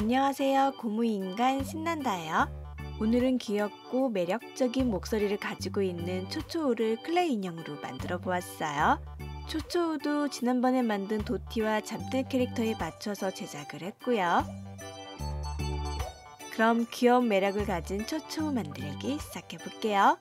안녕하세요. 고무인간 신난다예요. 오늘은 귀엽고 매력적인 목소리를 가지고 있는 초초우를 클레이 인형으로 만들어 보았어요. 초초우도 지난번에 만든 도티와 잠들 캐릭터에 맞춰서 제작을 했고요. 그럼 귀여운 매력을 가진 초초우 만들기 시작해 볼게요.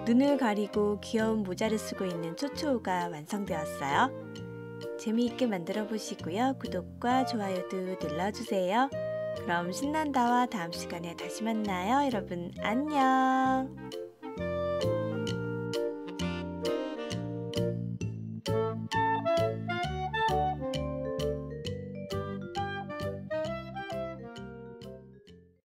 눈을 가리고 귀여운 모자를 쓰고 있는 초초우가 완성되었어요. 재미있게 만들어 보시고요. 구독과 좋아요도 눌러주세요. 그럼 신난다와 다음 시간에 다시 만나요. 여러분 안녕.